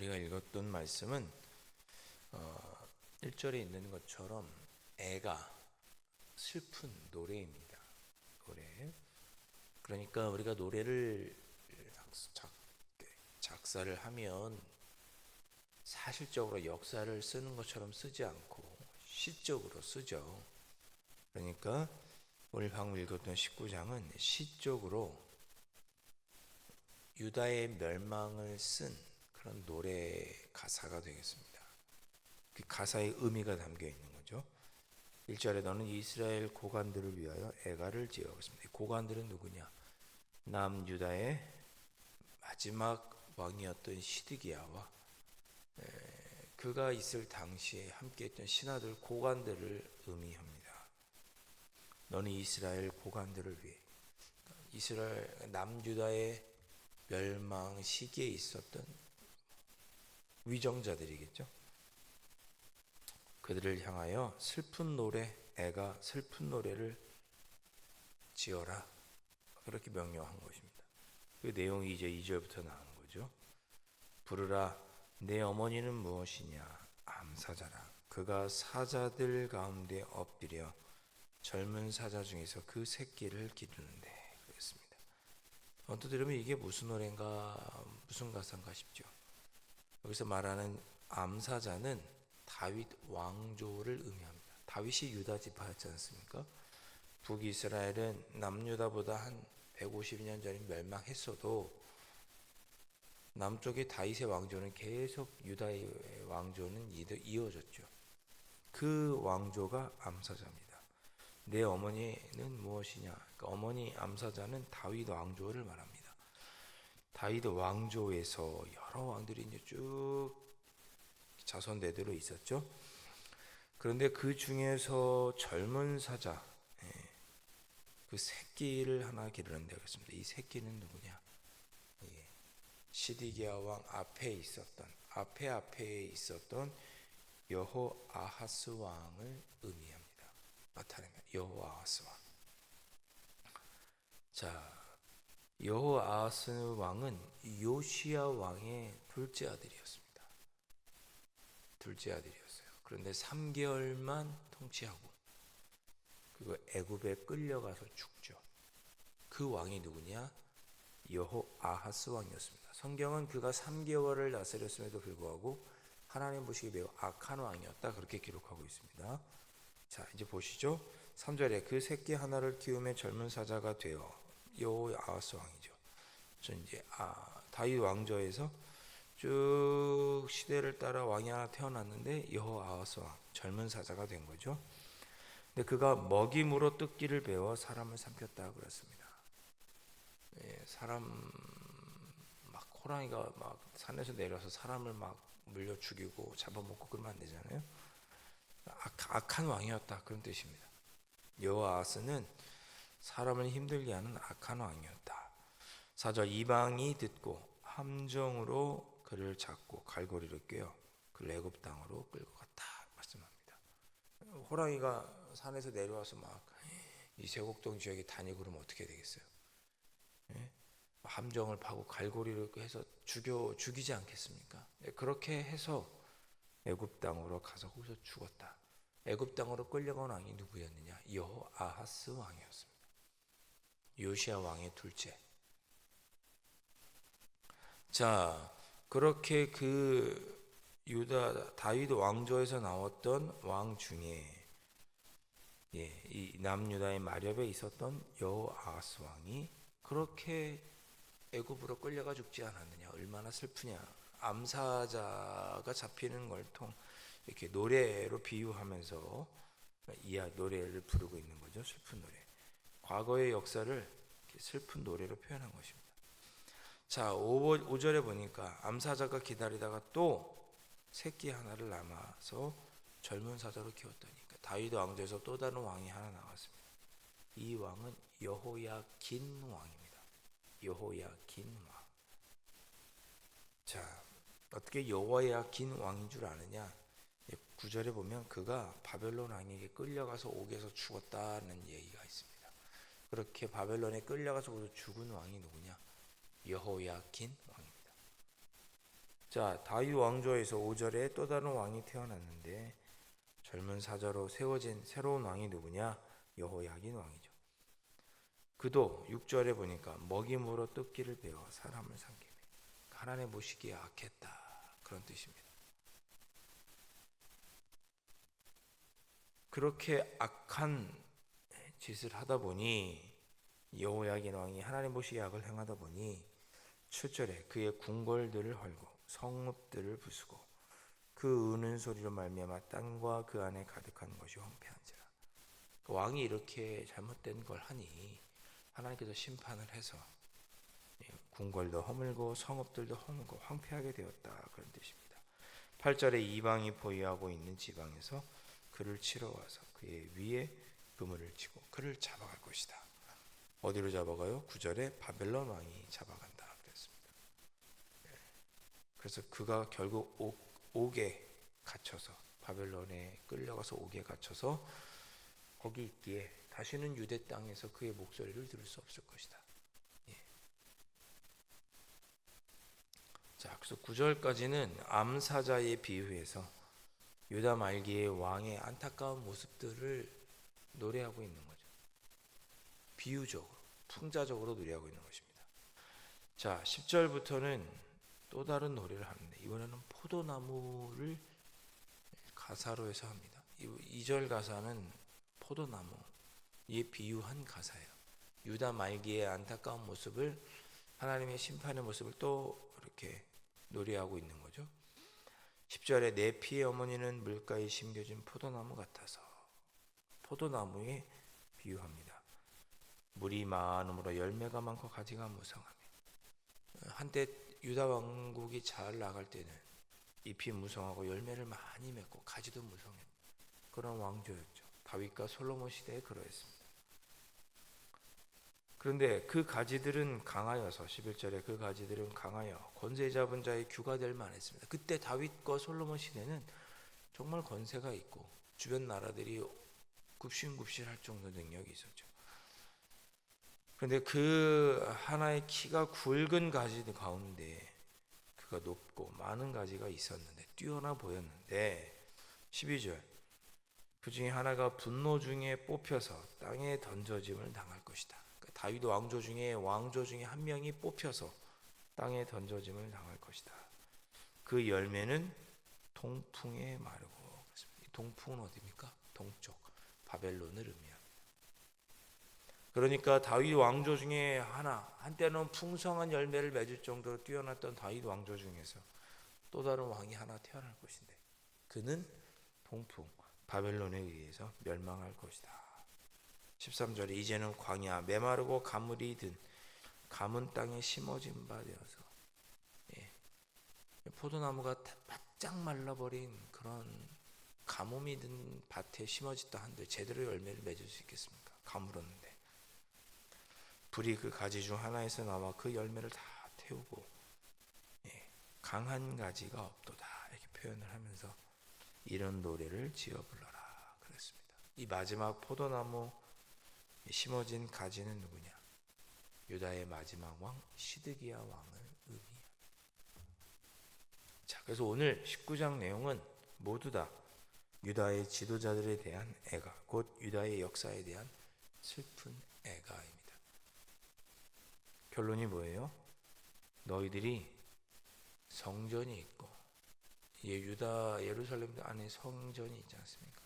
우리가 읽었던 말씀은 1절에 있는 것처럼 애가 슬픈 노래입니다. 노래. 그러니까 우리가 노래를 작사를 하면 사실적으로 역사를 쓰는 것처럼 쓰지 않고 시적으로 쓰죠. 그러니까 오늘 방금 읽었던 19장은 시적으로 유다의 멸망을 쓴 그런 노래 가사가 되겠습니다. 그 가사의 의미가 담겨 있는 거죠. 1절에 너는 이스라엘 고관들을 위하여 애가를 지어오겠습니다. 고관들은 누구냐? 남유다의 마지막 왕이었던 시드기야와 그가 있을 당시에 함께했던 신하들 고관들을 의미합니다. 너는 이스라엘 고관들을 위해 이스라엘 남유다의 멸망 시기에 있었던 위정자들이겠죠. 그들을 향하여 슬픈 노래, 애가 슬픈 노래를 지어라. 그렇게 명령한 것입니다. 그 내용이 이제 2절부터 나오는 거죠. 부르라, 내 어머니는 무엇이냐? 암사자라. 그가 사자들 가운데 엎드려 젊은 사자 중에서 그 새끼를 기르는데. 그랬습니다. 언뜻 들으면 이게 무슨 노래인가, 무슨 가사인가 싶죠. 여기서 말하는 암사자는 다윗 왕조를 의미합니다. 다윗이 유다 지파였지 않습니까? 북이스라엘은 남유다보다 한 150년 전에 멸망했어도 남쪽의 다윗의 왕조는 계속 유다의 왕조는 이어졌죠. 그 왕조가 암사자입니다. 내 어머니는 무엇이냐? 그러니까 어머니 암사자는 다윗 왕조를 말합니다. 다윗 왕조에서 여러 왕들이 이제 쭉 자손대대로 있었죠. 그런데 그 중에서 젊은 사자, 그 새끼를 하나 기르는데 그렇습니다. 이 새끼는 누구냐? 시드기야 왕 앞에 있었던 여호아하스 왕을 의미합니다. 나타내면 여호아하스 왕. 자, 여호아하스 왕은 요시야 왕의 둘째 아들이었습니다. 그런데 3개월만 통치하고 그거 애굽에 끌려가서 죽죠. 그 왕이 누구냐? 여호아하스 왕이었습니다. 성경은 그가 3개월을 다스렸음에도 불구하고 하나님 보시기에 매우 악한 왕이었다 그렇게 기록하고 있습니다. 자, 이제 보시죠. 3절에 그 새끼 하나를 키우며 젊은 사자가 되어 여호아하스 왕이죠. 저 이제 다윗 왕조에서 쭉 시대를 따라 왕이 하나 태어났는데 여호아하스 왕, 젊은 사자가 된 거죠. 근데 그가 먹임으로 뜯기를 배워 사람을 삼켰다 그랬습니다. 사람 막 호랑이가 막 산에서 내려서 사람을 막 물려 죽이고 잡아먹고 그러면 안 되잖아요. 악한 왕이었다 그런 뜻입니다. 여호아하스는 사람을 힘들게 하는 악한 왕이었다. 4절 이방이 듣고 함정으로 그를 잡고 갈고리를 꿰어 그 애굽 땅으로 끌고 갔다 말씀합니다. 호랑이가 산에서 내려와서 막 이 세곡동 지역에 다니고 그러면 어떻게 되겠어요? 함정을 파고 갈고리를 해서 죽이지 않겠습니까? 그렇게 해서 애굽 땅으로 가서 거기서 죽었다. 애굽 땅으로 끌려간 왕이 누구였느냐? 여호아하스 왕이었습니다. 요시야 왕의 둘째. 자, 그렇게 그 유다 다윗 왕조에서 나왔던 왕 중에 이 남유다의 마렵에 있었던 여호아하스 왕이 그렇게 애굽으로 끌려가 죽지 않았느냐? 얼마나 슬프냐? 암사자가 잡히는 걸 이렇게 노래로 비유하면서 노래를 부르고 있는 거죠. 슬픈 노래. 과거의 역사를 슬픈 노래로 표현한 것입니다. 자, 5절에 보니까 암사자가 기다리다가 또 새끼 하나를 남아서 젊은 사자로 키웠더니 다윗 왕조에서 또 다른 왕이 하나 나왔습니다. 이 왕은 여호야긴 왕입니다. 여호야긴 왕. 자, 어떻게 여호야긴 왕인 줄 아느냐? 9절에 보면 그가 바벨론 왕에게 끌려가서 옥에서 죽었다는 얘기가 있습니다. 그렇게 바벨론에 끌려가서 죽은 왕이 누구냐? 여호야긴 왕입니다. 자, 다윗 왕조에서 5절에 또 다른 왕이 태어났는데 젊은 사자로 세워진 새로운 왕이 누구냐? 여호야긴 왕이죠. 그도 6절에 보니까 먹임으로 뜯기를 배워 사람을 삼키며 하나님 보시기에 악했다, 그런 뜻입니다. 그렇게 악한 짓을 하다 보니 여호야긴 왕이 하나님 보시기에 악을 행하다 보니 7절에 그의 궁궐들을 헐고 성읍들을 부수고 그 우는 소리로 말미암아 땅과 그 안에 가득한 것이 황폐한지라. 그 왕이 이렇게 잘못된 걸 하니 하나님께서 심판을 해서 궁궐도 허물고 성읍들도 허물고 황폐하게 되었다, 그런 뜻입니다. 8절에 이방이 보유하고 있는 지방에서 그를 치러 와서 그의 위에 그물을 치고 그를 잡아갈 것이다. 어디로 잡아가요? 9절에 바벨론 왕이 잡아간다 그랬습니다. 그래서 그가 결국 옥에 갇혀서, 바벨론에 끌려가서 옥에 갇혀서 거기 있기에 다시는 유대 땅에서 그의 목소리를 들을 수 없을 것이다. 자, 그래서 9절까지는 암사자에 비유해서 유다 말기의 왕의 안타까운 모습들을 노래하고 있는 거죠. 비유적으로, 풍자적으로 노래하고 있는 것입니다. 자, 10절부터는 또 다른 노래를 하는데 이번에는 포도나무를 가사로 해서 합니다. 2절 가사는 포도나무에 비유한 가사예요. 유다 말기의 안타까운 모습을, 하나님의 심판의 모습을 또 이렇게 노래하고 있는 거죠. 10절에 내 피의 어머니는 물가에 심겨진 포도나무 같아서, 포도나무에 비유합니다. 물이 많음으로 열매가 많고 가지가 무성하며, 한때 유다 왕국이 잘 나갈 때는 잎이 무성하고 열매를 많이 맺고 가지도 무성했던 그런 왕조였죠. 다윗과 솔로몬 시대에 그러했습니다. 그런데 그 가지들은 강하여서, 11절에 그 가지들은 강하여 권세 잡은 자의 규가 될 만했습니다. 그때 다윗과 솔로몬 시대는 정말 권세가 있고 주변 나라들이 굽신굽신할 정도 능력이 있었죠. 그런데 그 하나의 키가 굵은 가지 가운데 그가 높고 많은 가지가 있었는데, 뛰어나 보였는데, 12절 그 중에 하나가 분노 중에 뽑혀서 땅에 던져짐을 당할 것이다. 다윗 왕조 중에 한 명이 뽑혀서 땅에 던져짐을 당할 것이다. 그 열매는 동풍에 마르고, 동풍은 어디입니까? 동쪽, 바벨론을 의미합니다. 그러니까 다윗 왕조 중에 하나, 한때는 풍성한 열매를 맺을 정도로 뛰어났던 다윗 왕조 중에서 또 다른 왕이 하나 태어날 것인데, 그는 동풍, 바벨론에 의해서 멸망할 것이다. 13절에 이제는 광야, 메마르고 가물이 든 가문 땅에 심어진 바 되어서, 포도나무가 바짝 말라버린 그런 가뭄이 든 밭에 심어졌다 한들 제대로 열매를 맺을 수 있겠습니까? 가물었는데. 불이 그 가지 중 하나에서 나와 그 열매를 다 태우고, 강한 가지가 없도다, 이렇게 표현을 하면서 이런 노래를 지어 불러라 그랬습니다. 이 마지막 포도나무 심어진 가지는 누구냐? 유다의 마지막 왕 시드기야 왕을 의미합니다. 자, 그래서 오늘 19장 내용은 모두 다 유다의 지도자들에 대한 애가, 곧 유다의 역사에 대한 슬픈 애가입니다. 결론이 뭐예요? 너희들이 성전이 있고, 유다 예루살렘 안에 성전이 있지 않습니까?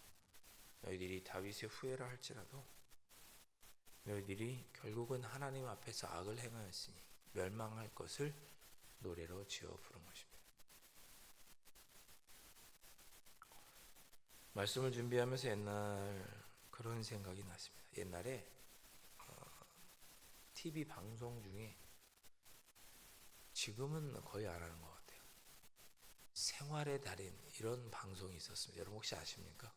너희들이 다윗의 후예라 할지라도 너희들이 결국은 하나님 앞에서 악을 행하였으니 멸망할 것을 노래로 지어 부른 것입니다. 말씀을 준비하면서 옛날 그런 생각이 났습니다. 옛날에 TV 방송 중에, 지금은 거의 안 하는 것 같아요, 생활의 달인, 이런 방송이 있었습니다. 여러분 혹시 아십니까?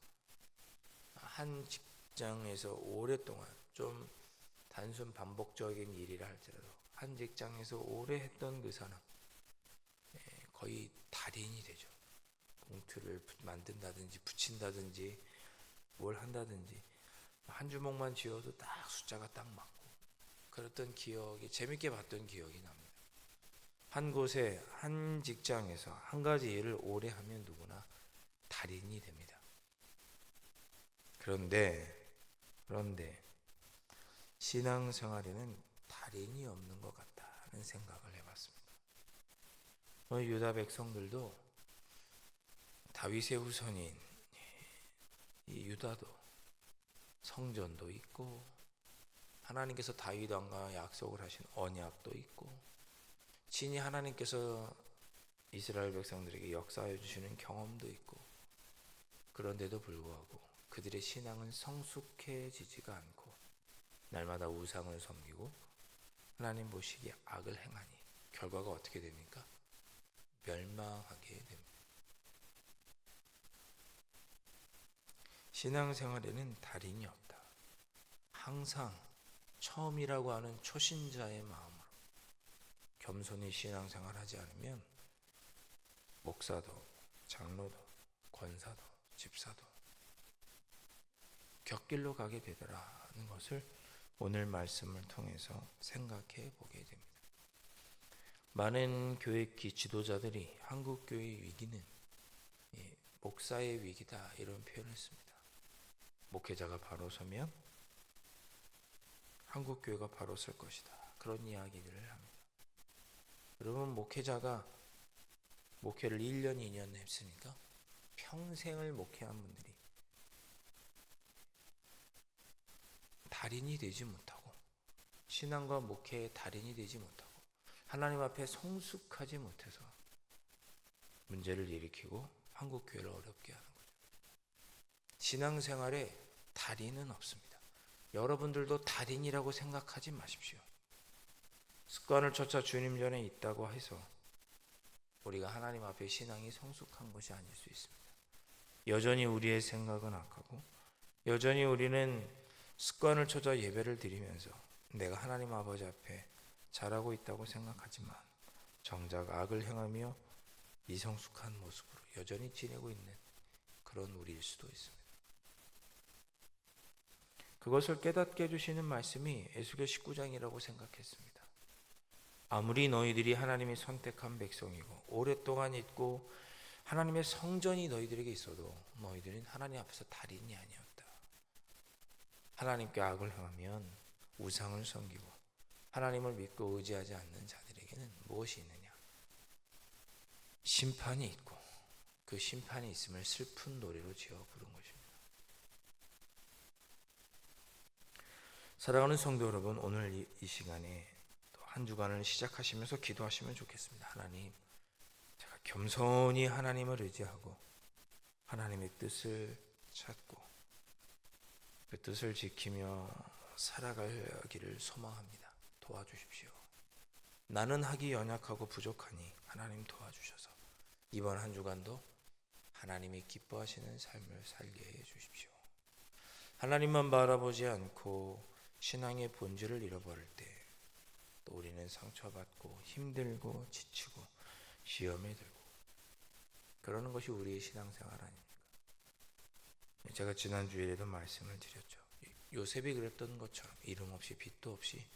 한 직장에서 오랫동안, 좀 단순 반복적인 일이라 할지라도 한 직장에서 오래 했던 그 사람, 거의 달인이 되죠. 봉투를 만든다든지 붙인다든지 뭘 한다든지 한 주먹만 쥐어도 딱 숫자가 딱 맞고, 그랬던 기억이, 재밌게 봤던 기억이 납니다. 한 곳에 한 직장에서 한 가지 일을 오래 하면 누구나 달인이 됩니다. 그런데 신앙생활에는 달인이 없는 것 같다는 생각을 해봤습니다. 유다 백성들도 다윗의 후손인 이 유다도 성전도 있고 하나님께서 다윗 왕과 약속을 하신 언약도 있고 친히 하나님께서 이스라엘 백성들에게 역사해 주시는 경험도 있고 그런데도 불구하고 그들의 신앙은 성숙해지지가 않고 날마다 우상을 섬기고 하나님 보시기에 악을 행하니 결과가 어떻게 됩니까? 멸망하게 됩니다. 신앙생활에는 달인이 없다. 항상 처음이라고 하는 초신자의 마음으로 겸손히 신앙생활하지 않으면 목사도 장로도 권사도 집사도 곁길로 가게 되더라는 것을 오늘 말씀을 통해서 생각해 보게 됩니다. 많은 교회 지도자들이 한국 교회의 위기는 목사의 위기다 이런 표현을 씁니다. 목회자가 바로 서면 한국 교회가 바로 설 것이다. 그런 이야기들을 합니다. 여러분 목회자가 목회를 1년, 2년 했으니까 평생을 목회한 분들이 달인이 되지 못하고 신앙과 목회의 달인이 되지 못하고 하나님 앞에 성숙하지 못해서 문제를 일으키고 한국 교회를 어렵게 하는 거죠. 신앙생활에 달인은 없습니다. 여러분들도 달인이라고 생각하지 마십시오. 습관을 쫓아 주님 전에 있다고 해서 우리가 하나님 앞에 신앙이 성숙한 것이 아닐 수 있습니다. 여전히 우리의 생각은 악하고 여전히 우리는 습관을 찾아 예배를 드리면서 내가 하나님 아버지 앞에 잘하고 있다고 생각하지만 정작 악을 행하며 미성숙한 모습으로 여전히 지내고 있는 그런 우리일 수도 있습니다. 그것을 깨닫게 해주시는 말씀이 에스겔 19장이라고 생각했습니다. 아무리 너희들이 하나님이 선택한 백성이고 오랫동안 있고 하나님의 성전이 너희들에게 있어도 너희들은 하나님 앞에서 달인이 아니었다. 하나님께 악을 행하면 우상을 섬기고 하나님을 믿고 의지하지 않는 자들에게는 무엇이 있느냐? 심판이 있고 그 심판이 있음을 슬픈 노래로 지어 부른 것입니다. 사랑하는 성도 여러분, 오늘 이 시간에 또 한 주간을 시작하시면서 기도하시면 좋겠습니다. 하나님, 제가 겸손히 하나님을 의지하고 하나님의 뜻을 찾고 그 뜻을 지키며 살아가기를 소망합니다. 도와주십시오. 나는 하기 연약하고 부족하니 하나님 도와주셔서 이번 한 주간도 하나님이 기뻐하시는 삶을 살게 해 주십시오. 하나님만 바라보지 않고 신앙의 본질을 잃어버릴 때 또 우리는 상처받고 힘들고 지치고 시험에 들고 그러는 것이 우리의 신앙생활 아닙니까? 제가 지난 주일에도 말씀을 드렸죠. 요셉이 그랬던 것처럼 이름 없이 빚도 없이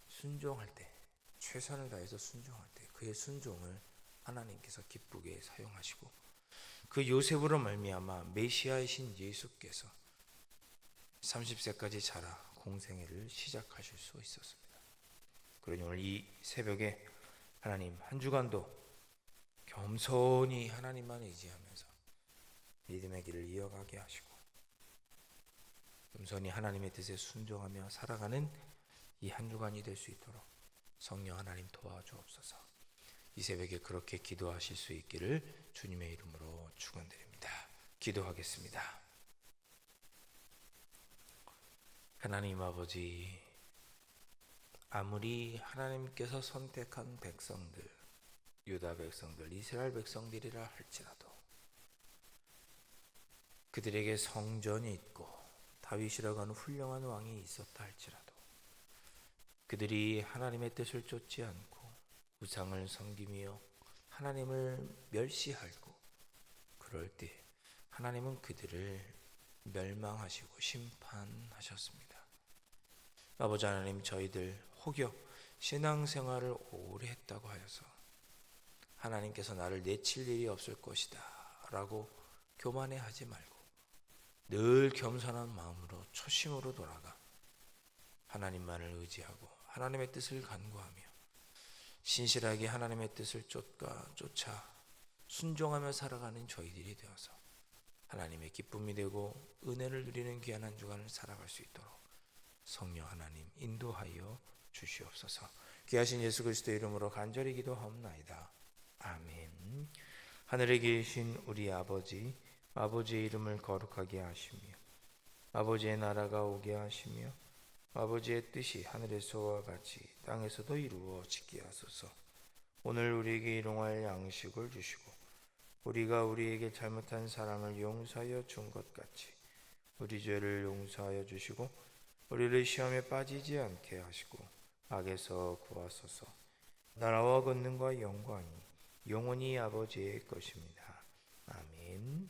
순종할 때 최선을 다해서 순종할 때 그의 순종을 하나님께서 기쁘게 사용하시고 그 요셉으로 말미암아 메시아이신 예수께서 30세까지 자라 공생애를 시작하실 수 있었습니다. 그러니 오늘 이 새벽에 하나님 한 주간도 겸손히 하나님만 의지하면서 믿음의 길을 이어가게 하시고 겸손히 하나님의 뜻에 순종하며 살아가는 이 한 주간이 될 수 있도록 성령 하나님 도와주옵소서. 이 새벽에 그렇게 기도하실 수 있기를 주님의 이름으로 축원드립니다. 기도하겠습니다. 하나님 아버지, 아무리 하나님께서 선택한 백성들, 유다 백성들, 이스라엘 백성들이라 할지라도 그들에게 성전이 있고 다윗이라고 하는 훌륭한 왕이 있었다 할지라도 그들이 하나님의 뜻을 쫓지 않고 우상을 섬기며 하나님을 멸시하고 그럴 때 하나님은 그들을 멸망하시고 심판하셨습니다. 아버지 하나님, 저희들 혹여 신앙생활을 오래 했다고 하여서 하나님께서 나를 내칠 일이 없을 것이다 라고 교만해하지 말고 늘 겸손한 마음으로 초심으로 돌아가 하나님만을 의지하고 하나님의 뜻을 간구하며 신실하게 하나님의 뜻을 쫓아 순종하며 살아가는 저희들이 되어서 하나님의 기쁨이 되고 은혜를 누리는 귀한 한 주간을 살아갈 수 있도록 성령 하나님 인도하여 주시옵소서. 귀하신 예수 그리스도의 이름으로 간절히 기도하옵나이다. 아멘. 하늘에 계신 우리 아버지, 아버지의 이름을 거룩하게 하시며 아버지의 나라가 오게 하시며 아버지의 뜻이 하늘에서와 같이 땅에서도 이루어지게 하소서. 오늘 우리에게 일용할 양식을 주시고 우리가 우리에게 잘못한 사람을 용서하여 준 것 같이 우리 죄를 용서하여 주시고 우리를 시험에 빠지지 않게 하시고 악에서 구하소서. 나라와 권능과 영광이 영원히 아버지의 것입니다. 아멘.